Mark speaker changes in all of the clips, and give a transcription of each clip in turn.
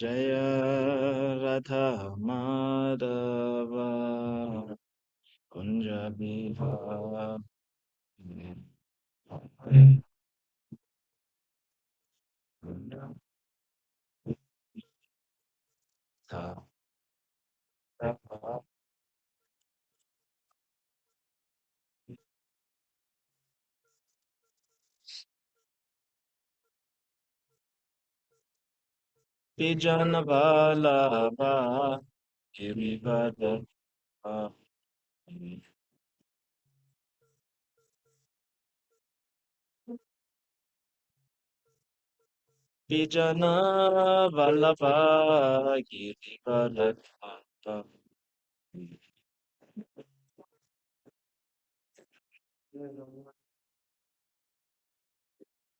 Speaker 1: Jaya Radha Madhava Kunja Bihar Vijanavalabha Girivardhana Vijanavalabha Girivardhana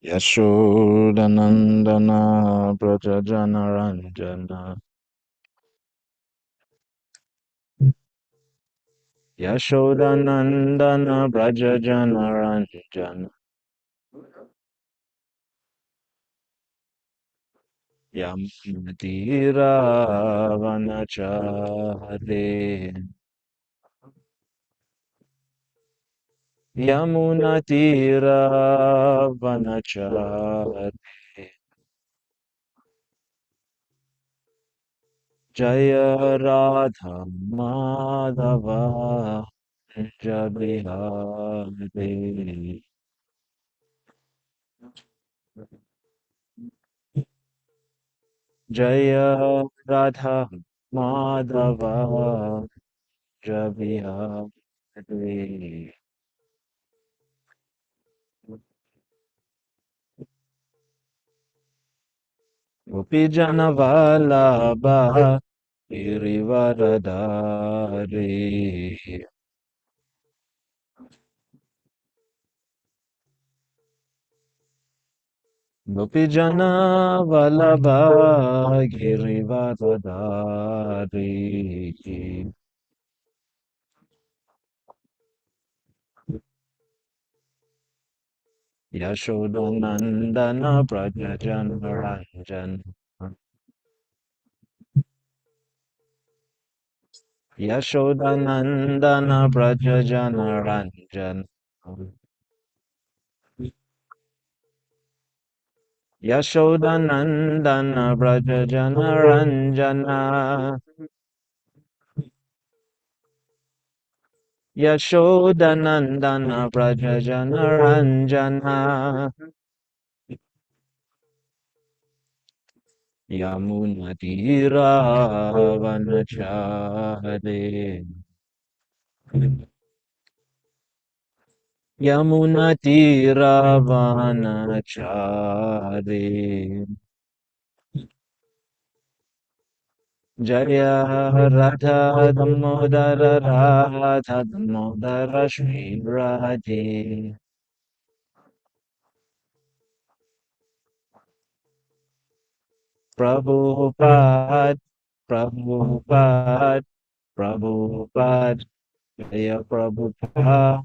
Speaker 1: Yashodanandana Prajajanaranjana Yashodanandana Prajajanaranjana Yamunatira Vanachare Yamunatira Vanachare Jaya Radha Madhava Jabihade Jaya Radha Madhava Jabihade Gopijana Vallabha Girivaradari Gopijana Vallabha Girivaradari Yashodanandana Prajajan Yashodanandana Prajajan Yashodanandana Prajajan Yashodanandana Prajajan Yamunatira Vanachare Yamunatira Vanachare Jaya Radha Damodara Radha Damodara Shri Radhe Prabhupada Prabhupada Prabhupada Jaya Prabhupada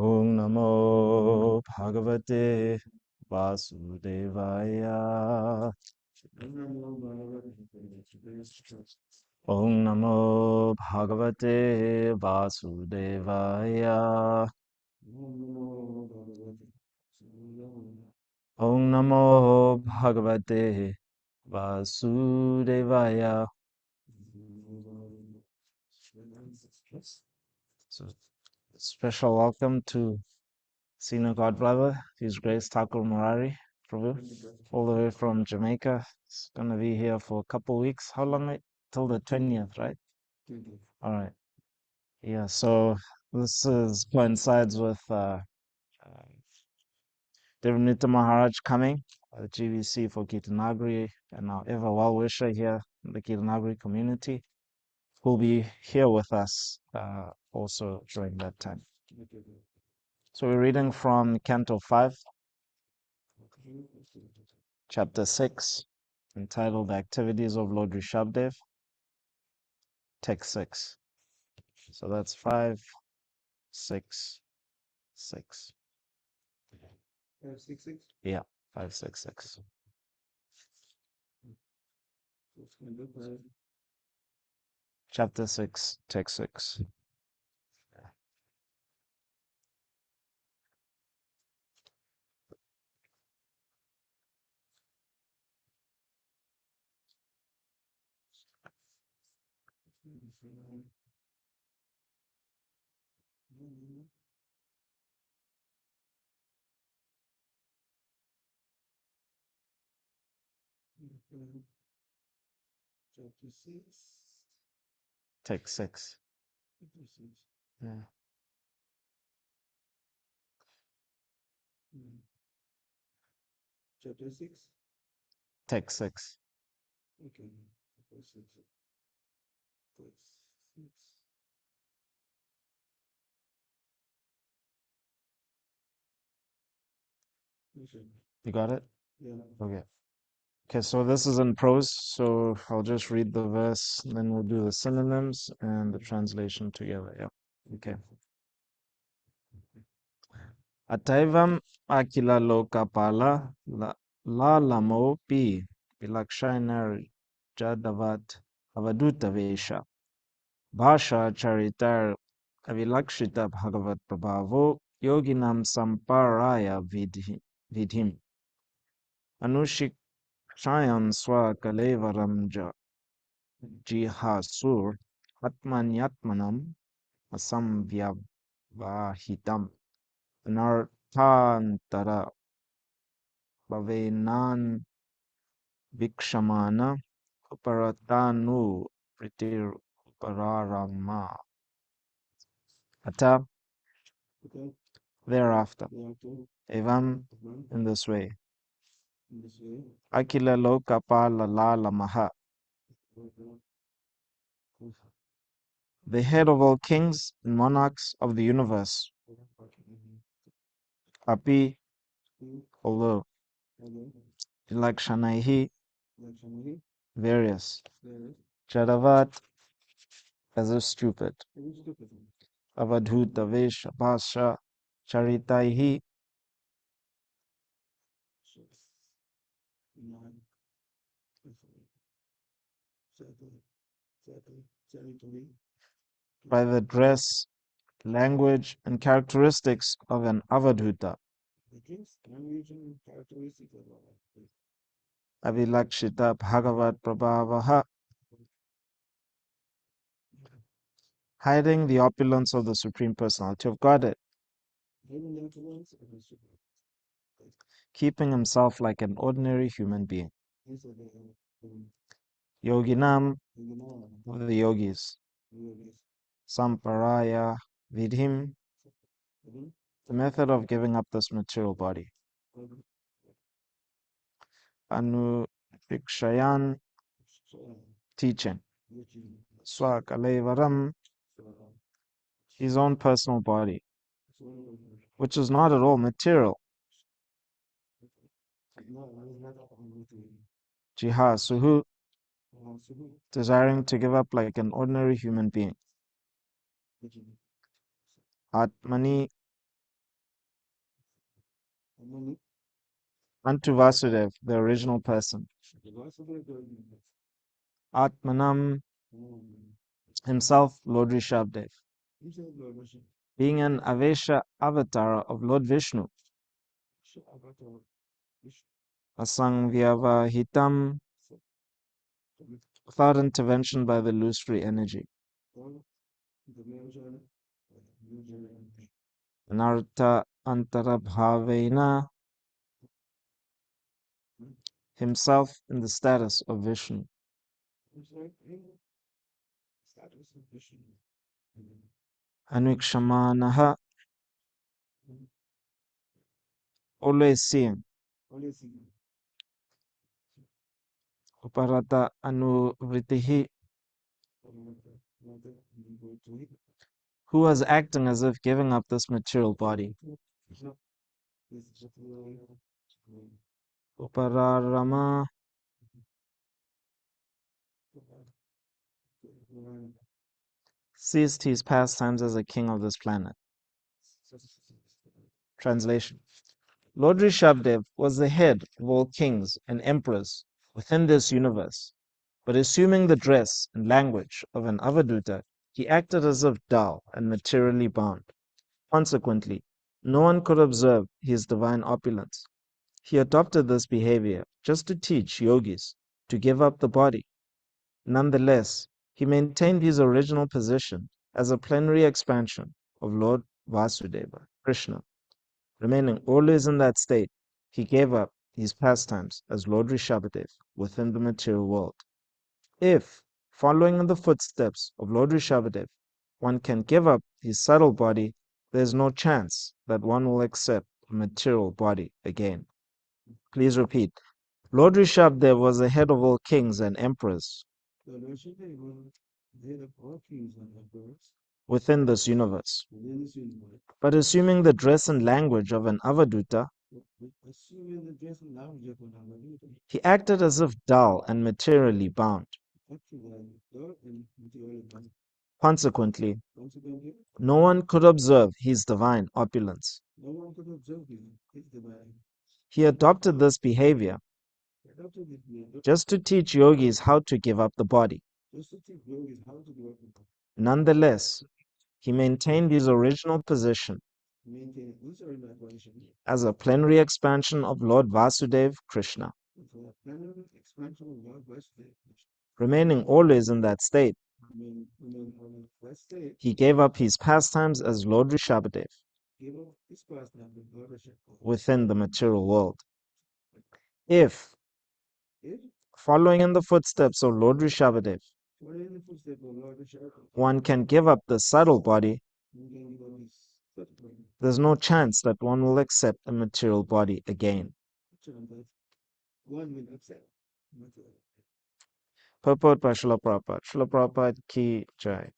Speaker 1: Om Namo Bhagavate Vasudevaya Om Namo Bhagavate Vasudevaya Om Namo Bhagavate Vasudevaya. So, special welcome to Senior God Brother, His Grace Thakur Murari Prabhu, all the way from Jamaica. It's gonna be here for a couple weeks. How long? Till the 20th, right? All right. Yeah. So this is coincides with Devnita Maharaj coming, GVC for Gita Nagari, and our ever well wisher here in the Gita Nagari community, who'll be here with us also during that time. So we're reading from Canto 5, Chapter 6, entitled Activities of Lord Rishabdev, Text 6. So that's 5, 6, 6.
Speaker 2: 566?
Speaker 1: Yeah, 5, 6, 6. Chapter 6, Text 6.
Speaker 2: Chapter 6.
Speaker 1: Text 6.
Speaker 2: Chapter 6.
Speaker 1: Yeah.
Speaker 2: Chapter 6.
Speaker 1: Text 6.
Speaker 2: Okay. Chapter 6. Text 6. Okay.
Speaker 1: You got it?
Speaker 2: Yeah.
Speaker 1: Okay. Okay, so this is in prose, so I'll just read the verse, then we'll do the synonyms and the translation together. Yeah. Okay. Ataivam akila lokapala la lamo pi vilakshanar jadavat avaduta vesha bhasha charitar avilakshita bhagavat prabhavo yoginam samparaya vidhim anushikshayam swa kalevaram jihasur atmanyatmanam asamvyavahitam anarthantara bhavenan vikshamana uparatanu pritir upararama ata
Speaker 2: Okay.
Speaker 1: thereafter
Speaker 2: Thereafter,
Speaker 1: evam
Speaker 2: one
Speaker 1: in this way
Speaker 2: in this way.
Speaker 1: akila lokapala lala maha the head of all kings and monarchs of the universe api although ilakshanaihi various jadavat as if stupid avadhuta vesha bhasha charitaihi by the dress, language, and characteristics of an avadhuta, avilakshita bhagavat prabhavaha, hiding the opulence of the Supreme Personality of Godhead, keeping himself like an ordinary human being. Yoginam, of the yogis, samparaya vidhim, the method of giving up this material body. Anuvikshayan, teaching. Swakalevaram, his own personal body, which is not at all material. Jihasuhu, desiring to give up like an ordinary human being. Atmani, unto Vasudev, the original person. Atmanam, himself, Lord Rishabdev, being an Avesha avatar of Lord Vishnu, asangvyavahitam, without intervention by the illusory energy. Anartha antarabhavena, himself in the status of Vishnu. Anukshamanaha, always seeing. Uparata anuvritihi, who was acting as if giving up this material body. Upararama, ceased his pastimes as a king of this planet. Translation. Lord Rishabdev was the head of all kings and emperors within this universe, but assuming the dress and language of an avaduta, he acted as if dull and materially bound. Consequently, no one could observe his divine opulence. He adopted this behavior just to teach yogis to give up the body. Nonetheless, he maintained his original position as a plenary expansion of Lord Vasudeva, Krishna. Remaining always in that state, he gave up his pastimes as Lord Rishabhadev within the material world. If, following in the footsteps of Lord Rishabhadev, one can give up his subtle body, there is no chance that one will accept a material body again. Please repeat. Lord Rishabdev was the head of all kings and emperors within this universe. But assuming the dress and language of an avaduta, he acted as if dull and materially bound. Consequently, no one could observe his divine opulence. He adopted this behavior just to teach yogis how to give up the body. Nonetheless, he maintained his original position as a plenary expansion of Lord Vasudeva Krishna, remaining always in that state. He gave up his pastimes as Lord Rishabhadev within the material world. If, following in the footsteps of Lord Rishabhadev, one can give up the subtle body, there's no chance that one will accept a material body again. Purport by Srila Prabhupada. Srila Prabhupada ki jai.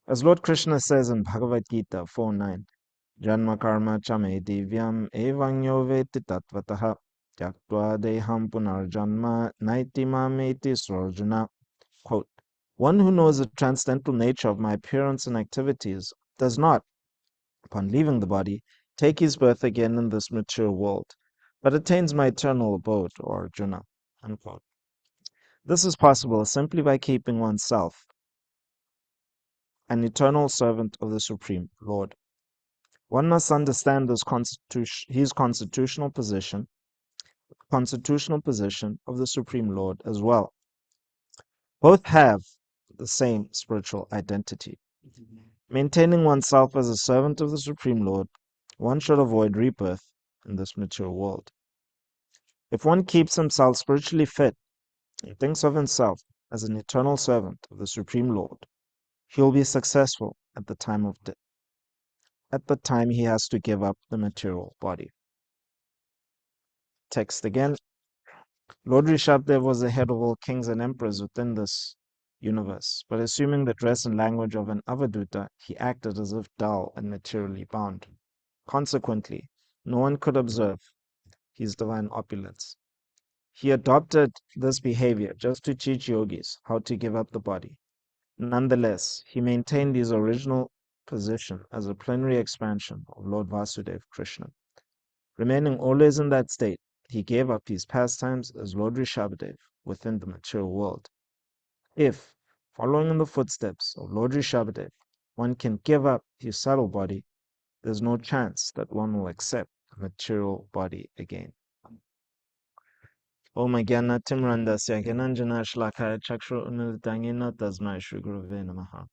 Speaker 1: As Lord Krishna says in Bhagavad Gita 4:9, Janma karma chame divyam evangyo veti tatvataha yaktva deham punarjanma naiti mameti swarjuna. Quote, one who knows the transcendental nature of my appearance and activities does not, upon leaving the body, take his birth again in this material world, but attains my eternal abode, or Arjuna. Unquote. This is possible simply by keeping oneself an eternal servant of the Supreme Lord. One must understand his constitutional position of the Supreme Lord as well. Both have the same spiritual identity. Maintaining oneself as a servant of the Supreme Lord, one should avoid rebirth in this material world. If one keeps himself spiritually fit and thinks of himself as an eternal servant of the Supreme Lord, he will be successful at the time of death. At the time he has to give up the material body. Text again. Lord Rishabdev was the head of all kings and emperors within this universe, but assuming the dress and language of an avaduta, he acted as if dull and materially bound. Consequently, no one could observe his divine opulence. He adopted this behavior just to teach yogis how to give up the body. Nonetheless, he maintained his original position as a plenary expansion of Lord Vasudeva Krishna. Remaining always in that state, he gave up his pastimes as Lord Rishabhadev within the material world. If, following in the footsteps of Lord Rishabhadev, one can give up his subtle body, there's no chance that one will accept a material body again. Om Gyana Timrandasya Gyananjana Shlakaya Chakshru Unadangina Tasmai Shri Guruve Namaha.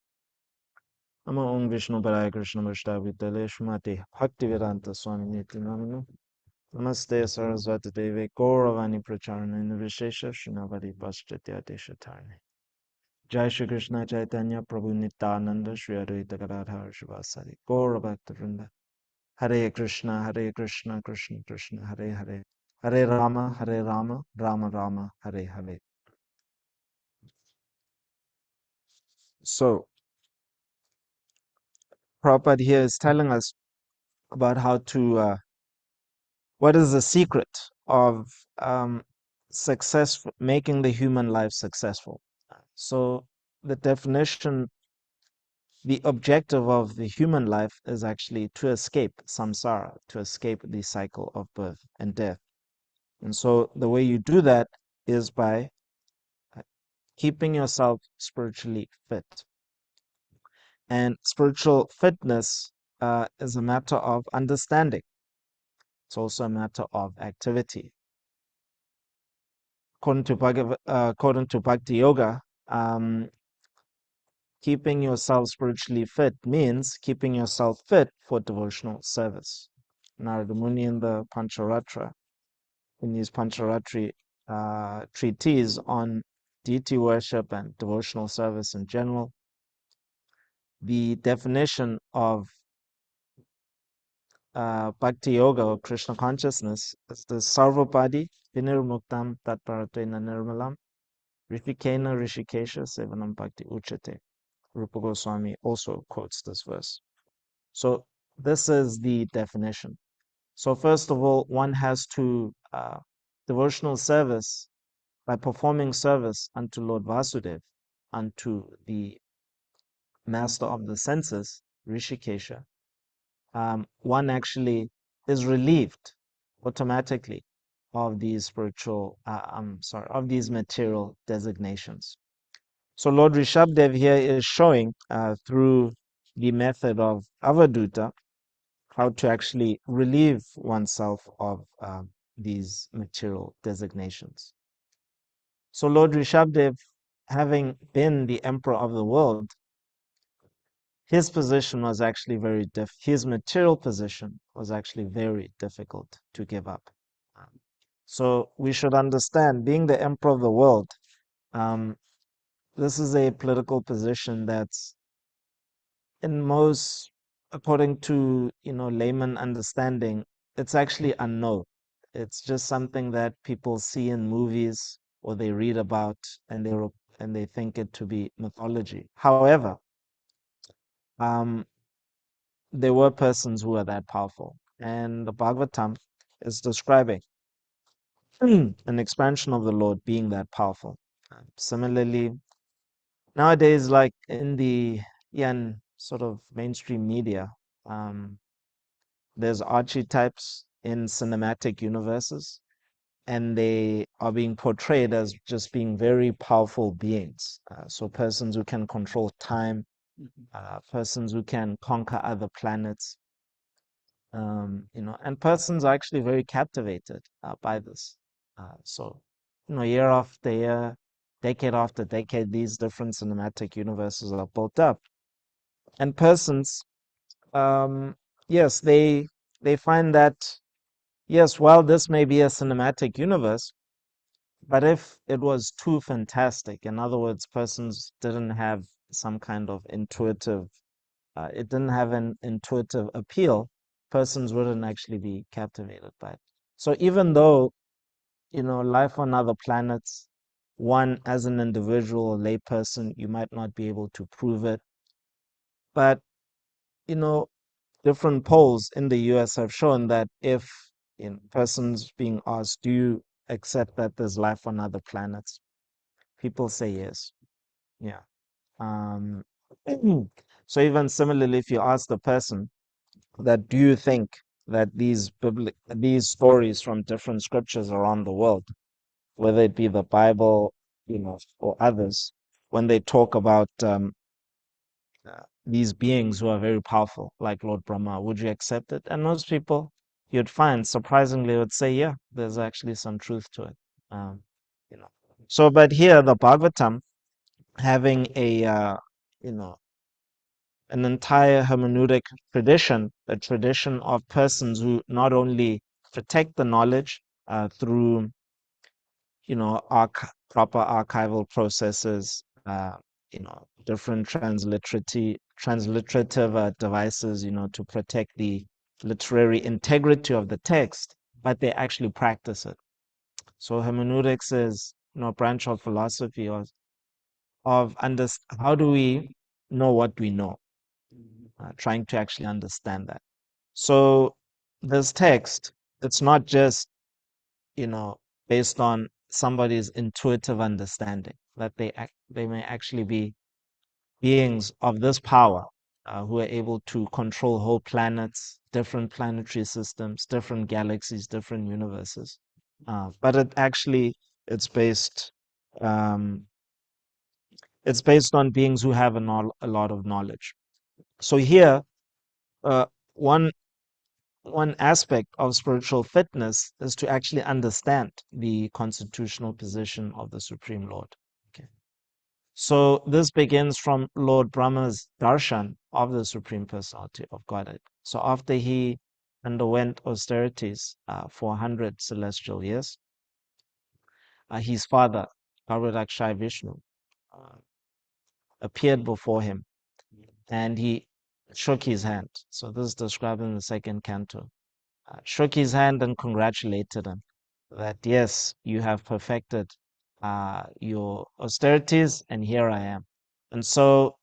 Speaker 1: Namo Om Vishnu Paraya Krishna Vashtavitale Shumati Bhaktivedanta Swami Niti Namino. Namaste Saraswati Devi Gauravani Pracharana Nivishesha Srinavadi Paschatya Deshatarni. Jai Shri Krishna Chaitanya Prabhu Nityananda Shri Advaita Gadadhar Shivasari Gaura Bhakta Vrinda. Hare Krishna Krishna Krishna Hare Hare. Hare Rama Rama Rama Hare Hare. So Prabhupada here is telling us about how to, what is the secret of success, making the human life successful. So the definition, the objective of the human life is actually to escape samsara, to escape the cycle of birth and death. And so the way you do that is by keeping yourself spiritually fit. And spiritual fitness is a matter of understanding. It's also a matter of activity. According to Bhakti Yoga, keeping yourself spiritually fit means keeping yourself fit for devotional service. Narada Muni in the Pancharatra, in his Pancharatri treatise on deity worship and devotional service in general, the definition of Bhakti Yoga or Krishna consciousness is the Sarvapadi Vinirmuktam Tatparatena Nirmalam Rishikena Rishikesha Sevanam Bhakti Uchate. Rupa Goswami also quotes this verse. So this is the definition. So first of all, one has to devotional service by performing service unto Lord Vasudev, unto the master of the senses, Rishikesha. One actually is relieved automatically of these of these material designations. So Lord Rishabdev here is showing through the method of Avaduta how to actually relieve oneself of these material designations. So Lord Rishabdev, having been the emperor of the world, his position was actually his material position was actually very difficult to give up. So we should understand, being the emperor of the world, this is a political position that's in most, according to layman understanding, it's actually unknown. It's just something that people see in movies or they read about, and they think it to be mythology. However, um, there were persons who were that powerful, and the Bhagavatam is describing an expansion of the Lord being that powerful. Similarly, nowadays, like in the sort of mainstream media, there's archetypes in cinematic universes, and they are being portrayed as just being very powerful beings. So persons who can control time, persons who can conquer other planets, and persons are actually very captivated by this. So, year after year, decade after decade, these different cinematic universes are built up, and persons, yes, they find that, yes, while this may be a cinematic universe, but if it was too fantastic, in other words, persons didn't have some kind of it didn't have an intuitive appeal, persons wouldn't actually be captivated by it. So even though, life on other planets, one as an individual, a layperson, you might not be able to prove it, but, you know, different polls in the US have shown that if persons being asked, do you accept that there's life on other planets? People say yes. Yeah. Um, so even similarly, if you ask the person that, do you think that these stories from different scriptures around the world, whether it be the Bible, or others, when they talk about these beings who are very powerful, like Lord Brahma, would you accept it? And most people, you'd find, surprisingly, would say, yeah, there's actually some truth to it. Um, you know. So, but here the Bhagavatam having you know, an entire hermeneutic tradition, a tradition of persons who not only protect the knowledge through, you know, proper archival processes, you know, different transliterative devices, you know, to protect the literary integrity of the text, but they actually practice it. So hermeneutics is, you know, a branch of philosophy of how do we know what we know, trying to actually understand that. So this text, it's not just, you know, based on somebody's intuitive understanding that they may actually be beings of this power who are able to control whole planets, different planetary systems, different galaxies, different universes. But it's based um, it's based on beings who have a lot of knowledge. So here, uh, one one aspect of spiritual fitness is to actually understand the constitutional position of the Supreme Lord. Okay. So this begins from Lord Brahma's darshan of the Supreme Personality of Godhead. So after he underwent austerities for 100 celestial years, his father, Garudakshay Vishnu, uh, appeared before him and he shook his hand. So this is described in the second canto. Shook his hand and congratulated him that, yes, you have perfected your austerities, and here I am. And so,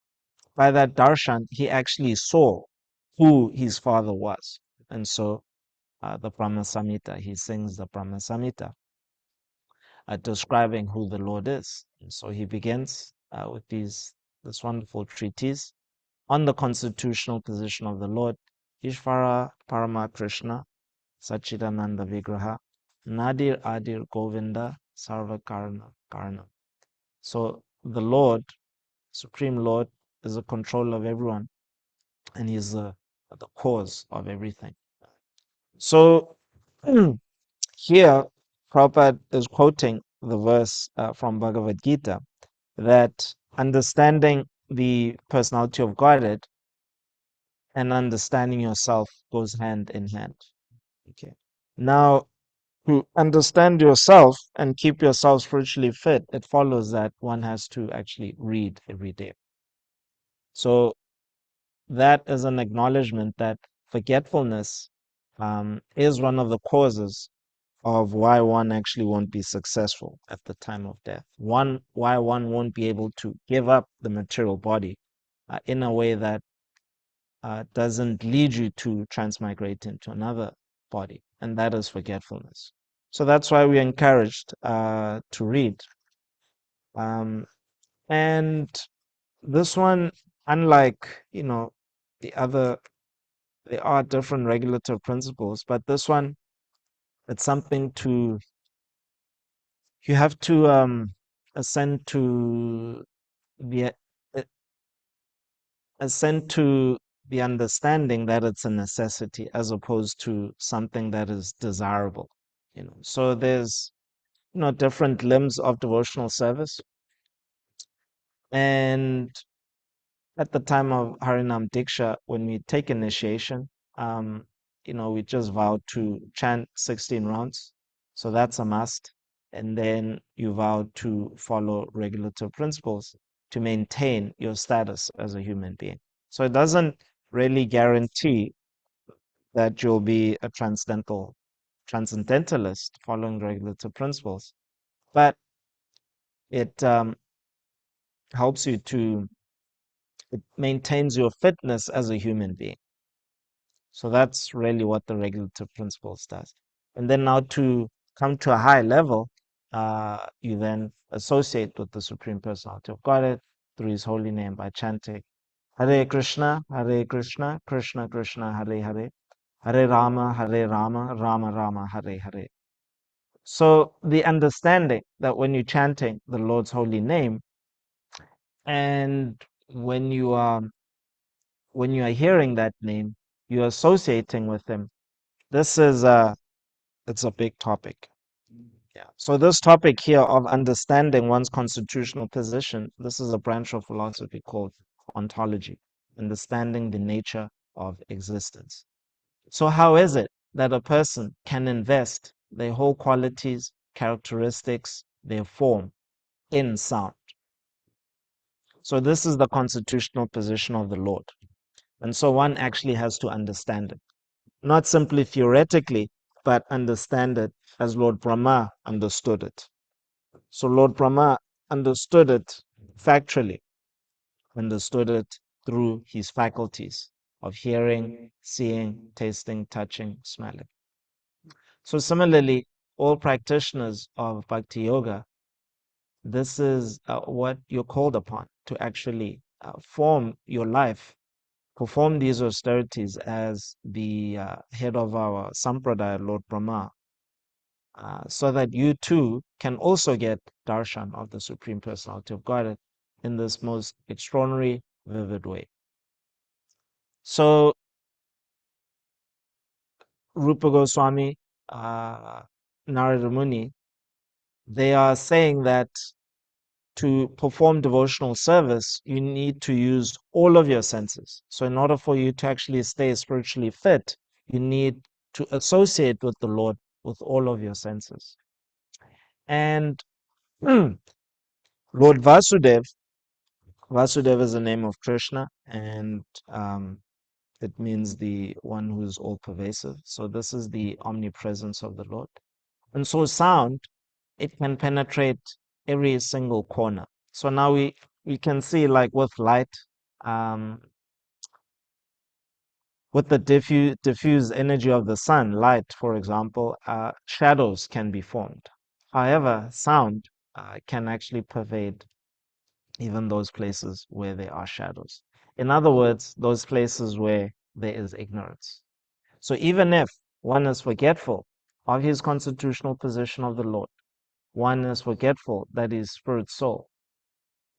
Speaker 1: by that darshan, he actually saw who his father was. And so, the Brahma Samhita, he sings the Brahma Samhita, describing who the Lord is. And so, he begins with this wonderful treatise on the constitutional position of the Lord, Ishvara Parama Krishna, Sachidananda Vigraha, Nadir Adir Govinda, Sarva Karna. So the Lord, Supreme Lord, is the control of everyone, and He's the cause of everything. So here, Prabhupada is quoting the verse from Bhagavad Gita that understanding the personality of Godhead and understanding yourself goes hand in hand. Okay. Now, to understand yourself and keep yourself spiritually fit, it follows that one has to actually read every day. So that is an acknowledgement that forgetfulness is one of the causes of why one actually won't be successful at the time of death. Why one won't be able to give up the material body in a way that doesn't lead you to transmigrate into another body, and that is forgetfulness. So that's why we're encouraged to read. Um, and this one, unlike, you know, the other, there are different regulative principles, but this one, it's something to, you have to ascend to the, uh, ascend to the understanding that it's a necessity as opposed to something that is desirable. You know, so there's, you know, different limbs of devotional service, and at the time of Harinam Diksha, when we take initiation, um, you know, we just vow to chant 16 rounds. So that's a must. And then you vow to follow regulative principles to maintain your status as a human being. So it doesn't really guarantee that you'll be a transcendentalist following regulative principles, but it helps you to, it maintains your fitness as a human being. So that's really what the regulative principles does. And then now to come to a high level, you then associate with the Supreme Personality of Godhead through His holy name by chanting Hare Krishna, Krishna Krishna, Hare Hare, Hare Rama, Rama Rama, Hare Hare. So the understanding that when you're chanting the Lord's holy name, and when you are when you are hearing that name, you're associating with Him. This is it's a big topic. Yeah. So this topic here of understanding one's constitutional position, this is a branch of philosophy called ontology, understanding the nature of existence. So how is it that a person can invest their whole qualities, characteristics, their form in sound? So this is the constitutional position of the Lord. And so one actually has to understand it, not simply theoretically, but understand it as Lord Brahma understood it. So Lord Brahma understood it factually, understood it through his faculties of hearing, seeing, tasting, touching, smelling. So similarly, all practitioners of Bhakti Yoga, this is what you're called upon to actually form your life, perform these austerities as the head of our Sampradaya, Lord Brahma, so that you too can also get darshan of the Supreme Personality of Godhead in this most extraordinary, vivid way. So, Rupa Goswami, Narada Muni, they are saying that to perform devotional service, you need to use all of your senses. So, in order for you to actually stay spiritually fit, you need to associate with the Lord with all of your senses. And Lord Vasudev, Vasudeva is the name of Krishna, and it means the one who is all pervasive. So this is the omnipresence of the Lord. And so sound, it can penetrate every single corner. So now we can see, like with light, um, with the diffuse energy of the sun, light, for example, shadows can be formed. However, sound can actually pervade even those places where there are shadows. In other words, those places where there is ignorance. So even if one is forgetful of his constitutional position of the Lord, one is forgetful that he is spirit soul,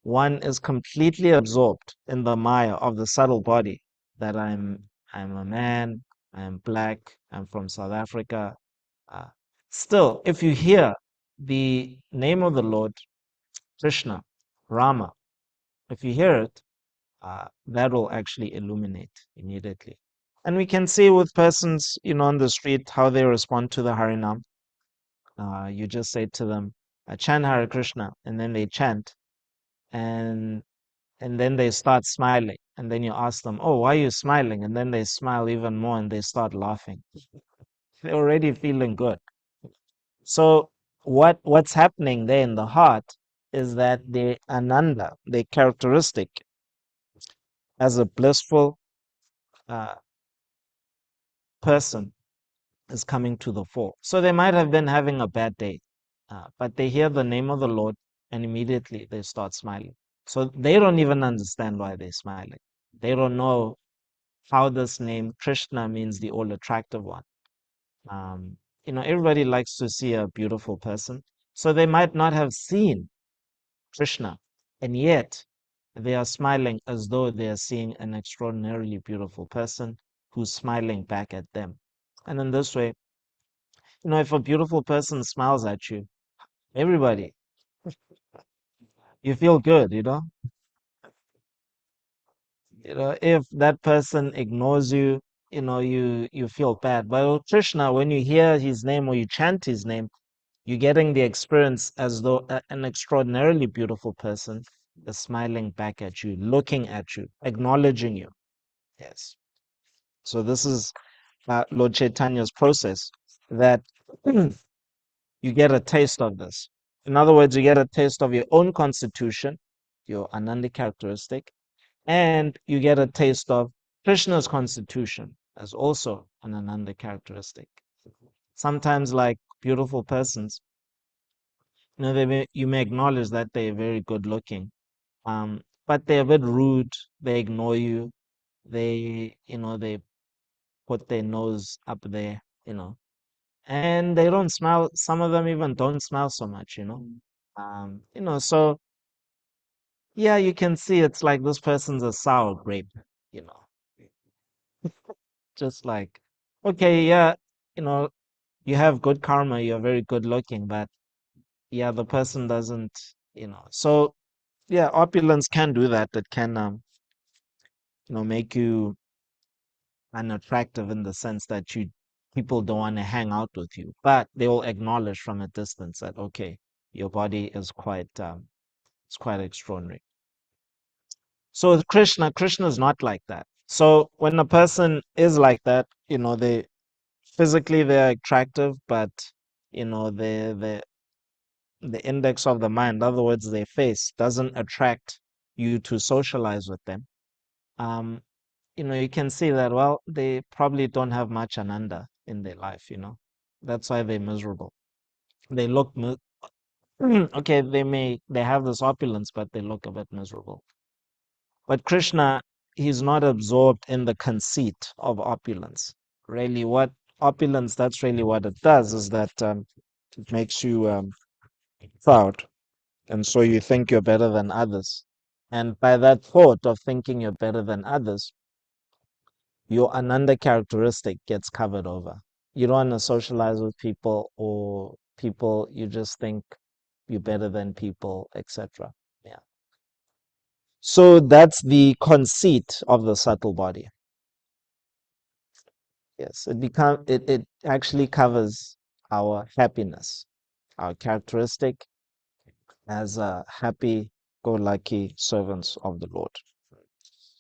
Speaker 1: one is completely absorbed in the maya of the subtle body, that I'm a man, I'm black, I'm from South Africa. Uh, Still, if you hear the name of the Lord, Krishna, Rama, if you hear it, that will actually illuminate immediately. And we can see with persons, on the street, how they respond to the Harinam. You just say to them, chant Hare Krishna, and then they chant, and and then they start smiling. And then you ask them, oh, why are you smiling? And then they smile even more and they start laughing. They're already feeling good. So what's happening there in the heart is that the ananda, the characteristic as a blissful uh, person is coming to the fore. So they might have been having a bad day, but they hear the name of the Lord and immediately they start smiling. So they don't even understand why they're smiling. They don't know how this name Krishna means the all attractive one. Um, everybody likes to see a beautiful person. So they might not have seen Krishna, and yet they are smiling as though they are seeing an extraordinarily beautiful person who's smiling back at them. And in this way, if a beautiful person smiles at you, everybody, you feel good, if that person ignores you, you feel bad. But with Krishna, when you hear his name or you chant his name, you're getting the experience as though an extraordinarily beautiful person is smiling back at you, looking at you, acknowledging you. Yes. So this is Lord Chaitanya's process, that you get a taste of this. In other words, you get a taste of your own constitution, your Anandi characteristic, and you get a taste of Krishna's constitution as also an Ananda characteristic. Sometimes, like beautiful persons, you may acknowledge that they're very good looking, but they're a bit rude. They ignore you. They put their nose up there, and they don't smile. Some of them even don't smile so much. So yeah, you can see it's like this person's a sour grape, you know, just like, okay, yeah, you know, you have good karma, you're very good looking, but yeah, the person doesn't, So yeah, opulence can do that. It can, make you unattractive in the sense that people don't want to hang out with you, but they will acknowledge from a distance that okay, your body is quite extraordinary. So with Krishna is not like that. So when a person is like that, they physically they're attractive, but the index of the mind, in other words, their face doesn't attract you to socialize with them. Um, you can see that, well, they probably don't have much ananda in their life. That's why they're miserable. They look okay, they have this opulence, but they look a bit miserable. But Krishna, he's not absorbed in the conceit of opulence. Really, what opulence, that's really what it does, is that it makes you proud. And so you think you're better than others. And by that thought of thinking you're better than others, your ananda characteristic gets covered over. You don't want to socialize with people, or people, you just think you're better than people, etc. Yeah. So that's the conceit of the subtle body. Yes, it actually covers our happiness, our characteristic as a happy go lucky servants of the Lord.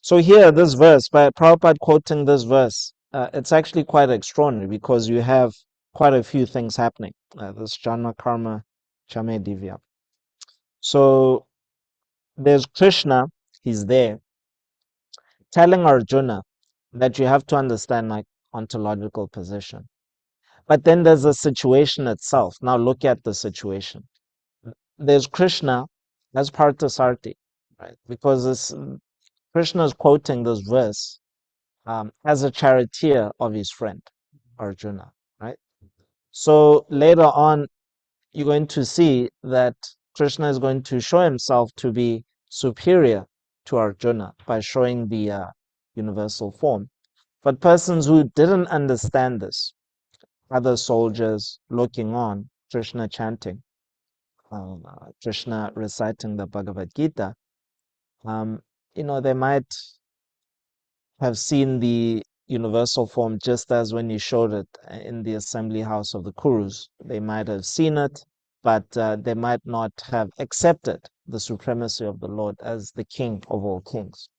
Speaker 1: So here, this verse, by Prabhupada quoting this verse, it's actually quite extraordinary because you have quite a few things happening. This Jana Karma Chame Divya. So there's Krishna, he's there, telling Arjuna that you have to understand like ontological position. But then there's the situation itself. Now look at the situation. There's Krishna as Parthasarthi, right? Because Krishna is quoting this verse as a charioteer of his friend Arjuna, right? So later on, you're going to see that Krishna is going to show himself to be superior to Arjuna by showing the universal form. But persons who didn't understand this, other soldiers looking on, Krishna chanting, Krishna reciting the Bhagavad Gita, um, they might have seen the universal form just as when you showed it in the assembly house of the Kurus. They might have seen it, but they might not have accepted the supremacy of the Lord as the king of all kings.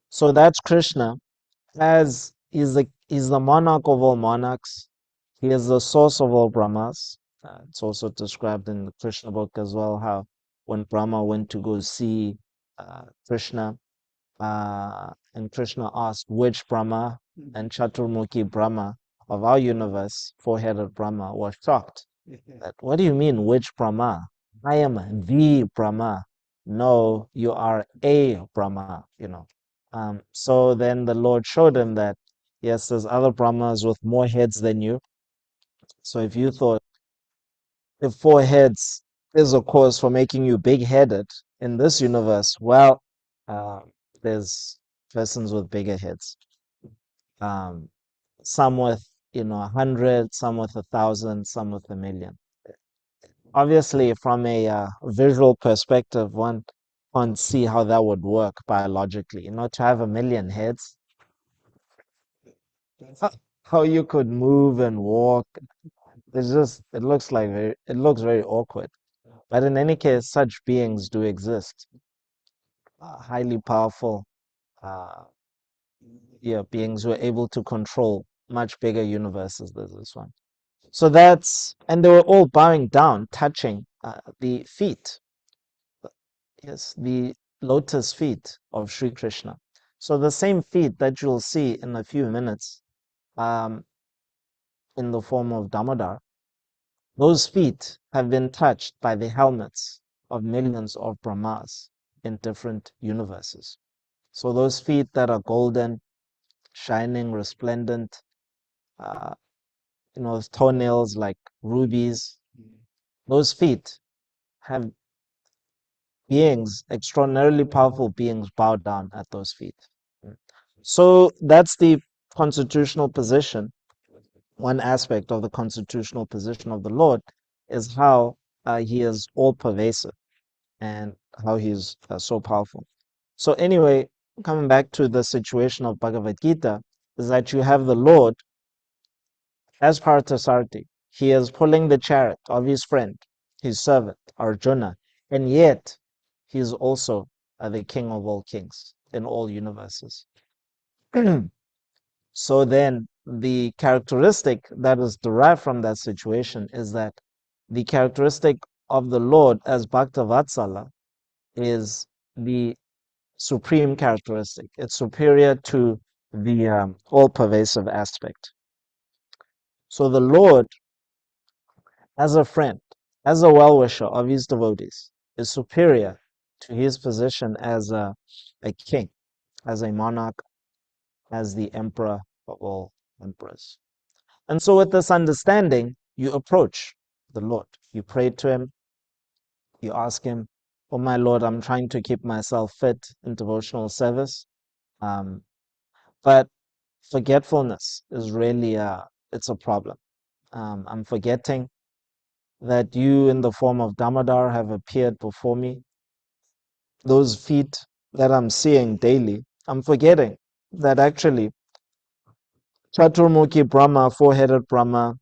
Speaker 1: So that's Krishna, as he's the monarch of all monarchs. He is the source of all Brahmas. It's also described in the Krishna book as well, how when Brahma went to go see Krishna, and Krishna asked which Brahma, and Chaturmukhi Brahma of our universe, four-headed Brahma, was shocked. That, what do you mean, which Brahma? I am the Brahma. No, you are a Brahma. So then the Lord showed him that, yes, there's other Brahmas with more heads than you. So if you thought if four heads is a cause for making you big-headed in this universe, well, uh, there's persons with bigger heads. Um, some with 100, some with 1,000, some with 1,000,000. Obviously, from a visual perspective, one can't see how that would work biologically. To have 1,000,000 heads, how, how you could move and walk. It looks very awkward. But in any case, such beings do exist. Highly powerful, uh, yeah, beings who are able to control much bigger universes than this one. So and they were all bowing down, touching the feet, yes, the lotus feet of Sri Krishna. So the same feet that you'll see in a few minutes, um, in the form of Damodar, those feet have been touched by the helmets of millions of Brahmas in different universes. So those feet that are golden, shining, resplendent, uh, toenails like rubies, those feet have beings, extraordinarily powerful beings, bow down at those feet. So that's the constitutional position, one aspect of the constitutional position of the Lord, is how he is all pervasive and how he's so powerful. So anyway, coming back to the situation of Bhagavad Gita, is that you have the Lord as Parthasarthi. He is pulling the chariot of his friend, his servant, Arjuna, and yet he is also the king of all kings in all universes. So then the characteristic that is derived from that situation is that the characteristic of the Lord as Bhaktavatsala is the supreme characteristic. It's superior to the all pervasive aspect. So the Lord, as a friend, as a well wisher of his devotees, is superior to his position as a king, as a monarch, as the emperor of all emperors. And so, with this understanding, you approach the Lord. You pray to him, you ask him, "Oh, my Lord, I'm trying to keep myself fit in devotional service. Um, but forgetfulness is really it's a problem. I'm forgetting that you in the form of Damodar have appeared before me. Those feet that I'm seeing daily, I'm forgetting that actually Chaturmukhi Brahma, four-headed Brahma,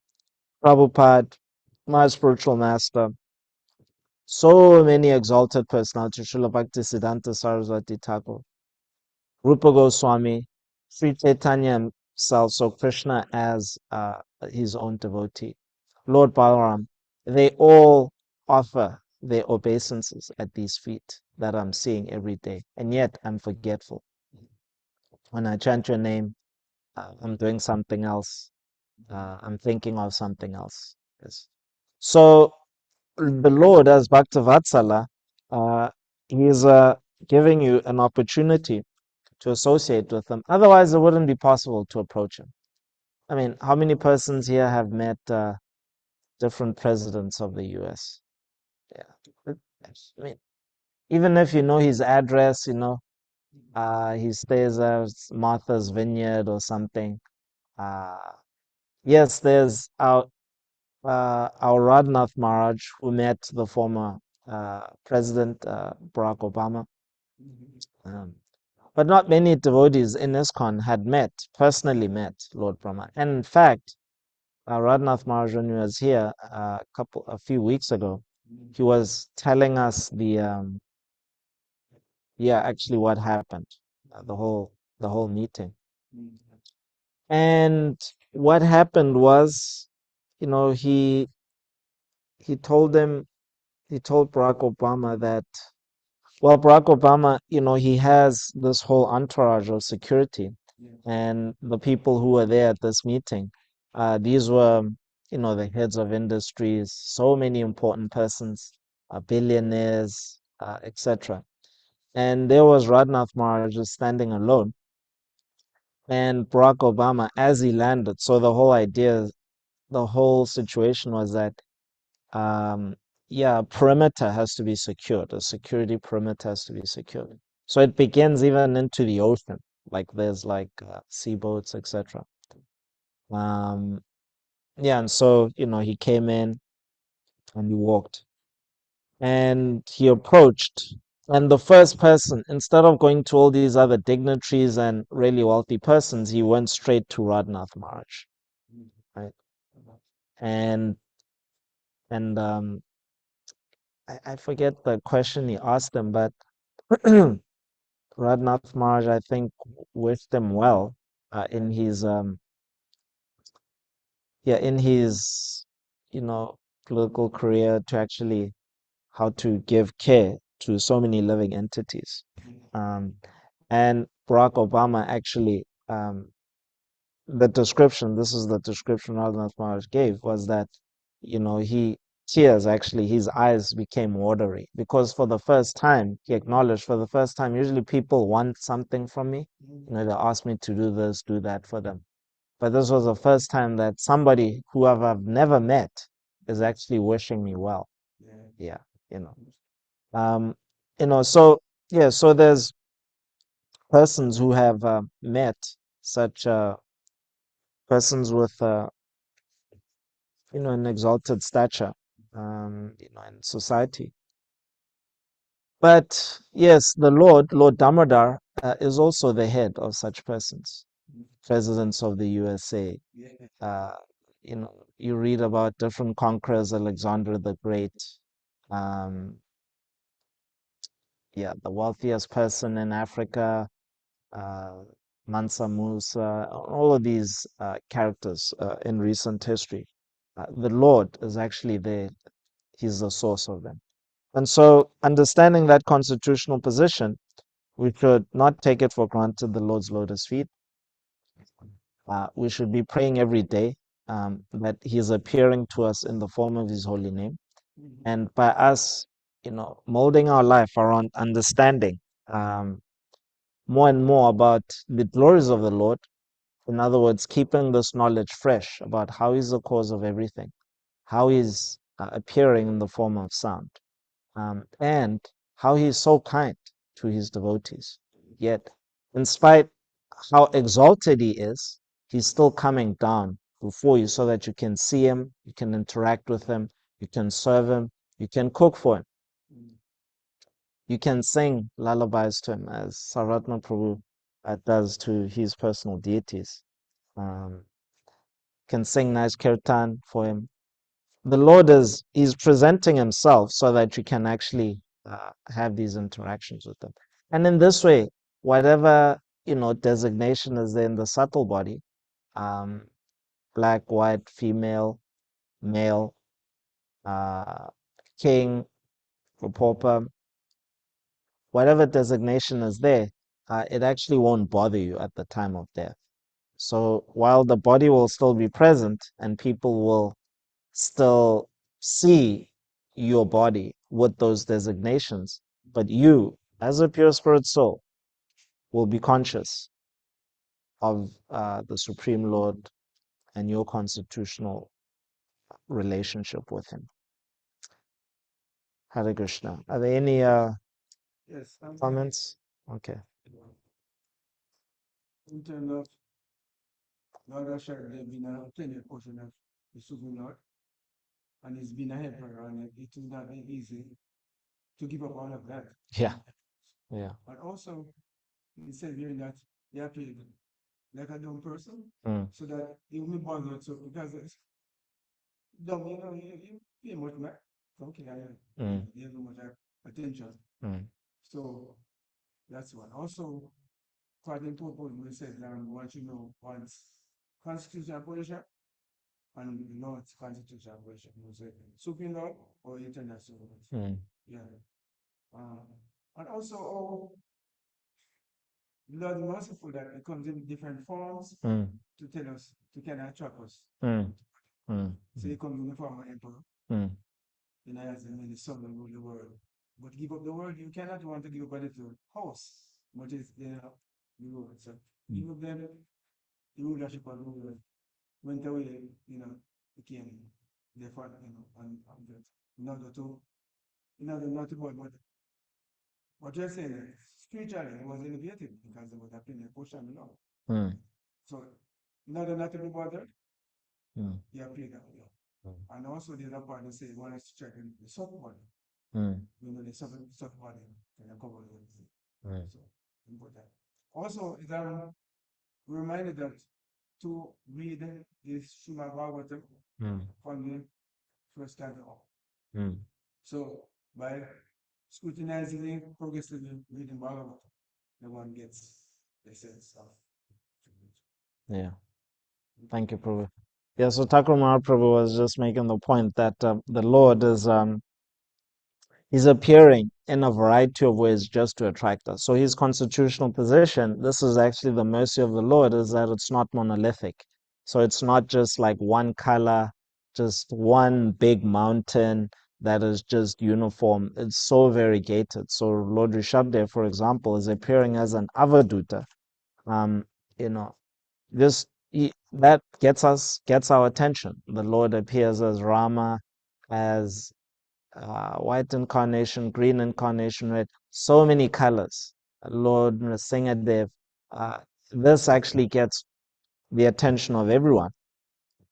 Speaker 1: Prabhupada, my spiritual master, so many exalted personalities, Srila Bhaktisiddhanta Saraswati Thakur, Rupa Goswami, Sri Chaitanya himself, so Krishna as his own devotee, Lord Balaram, they all offer their obeisances at these feet that I'm seeing every day. And yet I'm forgetful. When I chant your name, I'm doing something else. I'm thinking of something else. Yes. So the Lord, as Bhaktavatsala, uh, he is giving you an opportunity to associate with him. Otherwise, it wouldn't be possible to approach him. I mean, how many persons here have met different presidents of the US? Yeah. I mean, even if you know his address, he stays at Martha's Vineyard or something. Uh, yes, there's our Radhanath Maharaj who met the former President Barack Obama. Um, but not many devotees in ISKCON had personally met Lord Brahma. And in fact, Radhanath Maharaj, when he was here a few weeks ago, he was telling us actually what happened, the whole meeting. And what happened was, he told them, he told Barack Obama that, well, Barack Obama, he has this whole entourage of security, and the people who were there at this meeting, these were, the heads of industries, so many important persons, billionaires, etc. And there was Radhanath Maharaj just standing alone, and Barack Obama as he landed. So the whole situation was that, um, perimeter has to be secured. A security perimeter has to be secured. So it begins even into the ocean. Like there's like sea boats, etc. Um, and so he came in and he walked and he approached. And the first person, instead of going to all these other dignitaries and really wealthy persons, he went straight to Radhanath Maharaj, right? And and I forget the question he asked him, but Radhanath Maharaj, I think, wished him well in his in his political career, to actually how to give care to so many living entities. Um, and Barack Obama actually, this is the description Radhanath Maharaj gave, was that, he tears actually, his eyes became watery because for the first time, he acknowledged for the first time, usually people want something from me. They ask me to do this, do that for them. But this was the first time that somebody who I've never met is actually wishing me well. Yeah, you know. Um, so yeah, so there's persons who have met such persons with an exalted stature, in society. But yes, the Lord Damodar, is also the head of such persons, presidents of the USA.
Speaker 2: Yeah.
Speaker 1: Uh, you read about different conquerors, Alexander the Great. Um, yeah, the wealthiest person in Africa, uh, Mansa Musa, all of these characters in recent history. The Lord is actually there. He's the source of them. And so, understanding that constitutional position, we should not take it for granted the Lord's lotus feet. We should be praying every day that He is appearing to us in the form of His holy name. And by us, molding our life around understanding more and more about the glories of the Lord. In other words, keeping this knowledge fresh about how He's the cause of everything, how He's appearing in the form of sound, and how He's so kind to His devotees. Yet, in spite how exalted He is, He's still coming down before you so that you can see Him, you can interact with Him, you can serve Him, you can cook for Him, you can sing lullabies to Him, as Saratna Prabhu does to his personal deities. Um, can sing nice kirtan for Him. The Lord is presenting Himself so that you can actually have these interactions with Him. And in this way, whatever designation is there in the subtle body, um, black, white, female, male, uh, king, or pauper, whatever designation is there, it actually won't bother you at the time of death. So while the body will still be present and people will still see your body with those designations, but you, as a pure spirit soul, will be conscious of the Supreme Lord and your constitutional relationship with Him. Hare Krishna. Are there any
Speaker 2: Yes.
Speaker 1: comments? Okay.
Speaker 2: In terms of Lord Russia, they've been a plenty portion of the Supreme Lord, and he's been a helper, and it will not be easy to give up all of that.
Speaker 1: Yeah. Yeah.
Speaker 2: But also, he said here that he appeared like a dumb person,
Speaker 1: Mm,
Speaker 2: so that he will be bothered. So because it's dumb, you pay much back. Okay,
Speaker 1: mm,
Speaker 2: you have much attention.
Speaker 1: mm,
Speaker 2: So that's one. Also, quite important, we said what you know, once constitutional position and not constitutional position. We say Supreme Lord or international.
Speaker 1: mm,
Speaker 2: Yeah. Um, and also, oh, Lord merciful that it comes in different forms
Speaker 1: mm,
Speaker 2: to tell us, to kind of trap us.
Speaker 1: mm, mm,
Speaker 2: So he comes in the form of emperor,
Speaker 1: mm,
Speaker 2: then I ask him in the son will rule the world. But give up the world, you cannot want to give up a little house, but it's the world. So give up them, the rulership of the world went away, became the father, and that in order to, not to but what you're saying, spiritually, it was elevated because it was happening in Pusha below.
Speaker 1: mm,
Speaker 2: So, in order not to be bothered,
Speaker 1: mm,
Speaker 2: he appeared that way.
Speaker 1: mm,
Speaker 2: And also, the other part, they say, one has to check in the soft body.
Speaker 1: mm,
Speaker 2: The soft body can cover everything.
Speaker 1: mm,
Speaker 2: So, important. Also, is reminded that to read this Srimad Bhagavatam
Speaker 1: mm,
Speaker 2: from the first canto up.
Speaker 1: mm.
Speaker 2: So, by scrutinizing it, progressively reading Bhagavatam, the one gets the sense of.
Speaker 1: Yeah. Thank you, Prabhu. Yeah, so Thakur Mahaprabhu was just making the point that the Lord is appearing in a variety of ways just to attract us. So his constitutional position, this is actually the mercy of the Lord, is that it's not monolithic. So it's not just like one color, just one big mountain that is just uniform. It's so variegated. So Lord Rishabdev, for example, is appearing as an avaduta. Um, you know, just that gets our attention. The Lord appears as Rama, as white incarnation, green incarnation, red, so many colors. Lord Nrsingadev, uh, this actually gets the attention of everyone.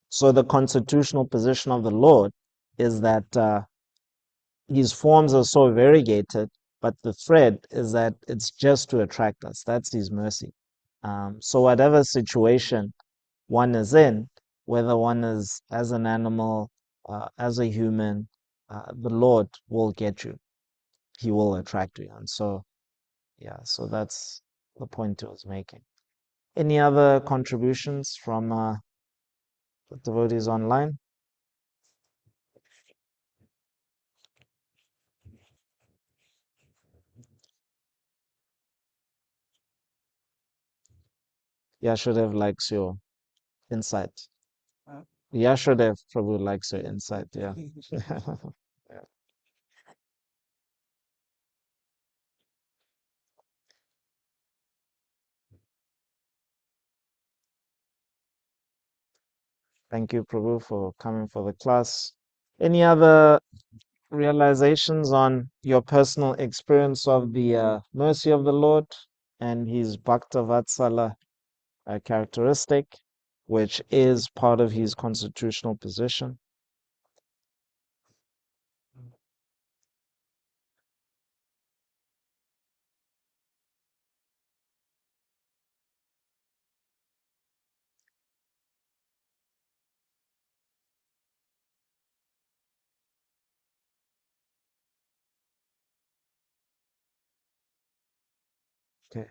Speaker 1: So the constitutional position of the Lord is that his forms are so variegated, but the thread is that it's just to attract us. That's his mercy. So whatever situation one is in, whether one is as an animal, as a human, the Lord will get you. He will attract you. And so, yeah, so that's the point I was making. Any other contributions from the devotees online? Yashadev likes your insight.
Speaker 2: Uh,
Speaker 1: Yashadev probably likes your insight. Yeah. Yeah. Thank you, Prabhu, for coming for the class. Any other realizations on your personal experience of the mercy of the Lord and his Bhakta Vatsala characteristic, which is part of his constitutional position? Okay.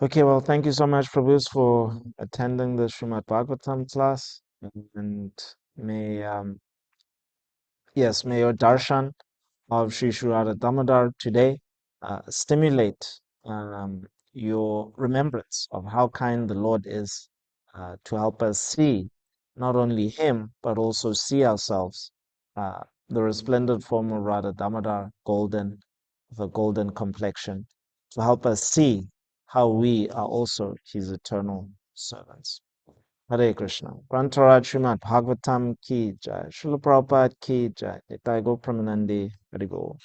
Speaker 1: Okay, well, thank you so much, Prabhus, for attending the Srimad Bhagavatam class. And may, yes, may your darshan of Sri Shurada Damodar today stimulate your remembrance of how kind the Lord is to help us see not only Him, but also see ourselves, the resplendent form of Radha Damodar, golden, the golden complexion, to help us see how we are also His eternal servants. Hare Krishna. Grantaraj Srimad Bhagavatam ki jai. Srila Prabhupada ki jai. Nitai Go Pramanandi. Hare Go.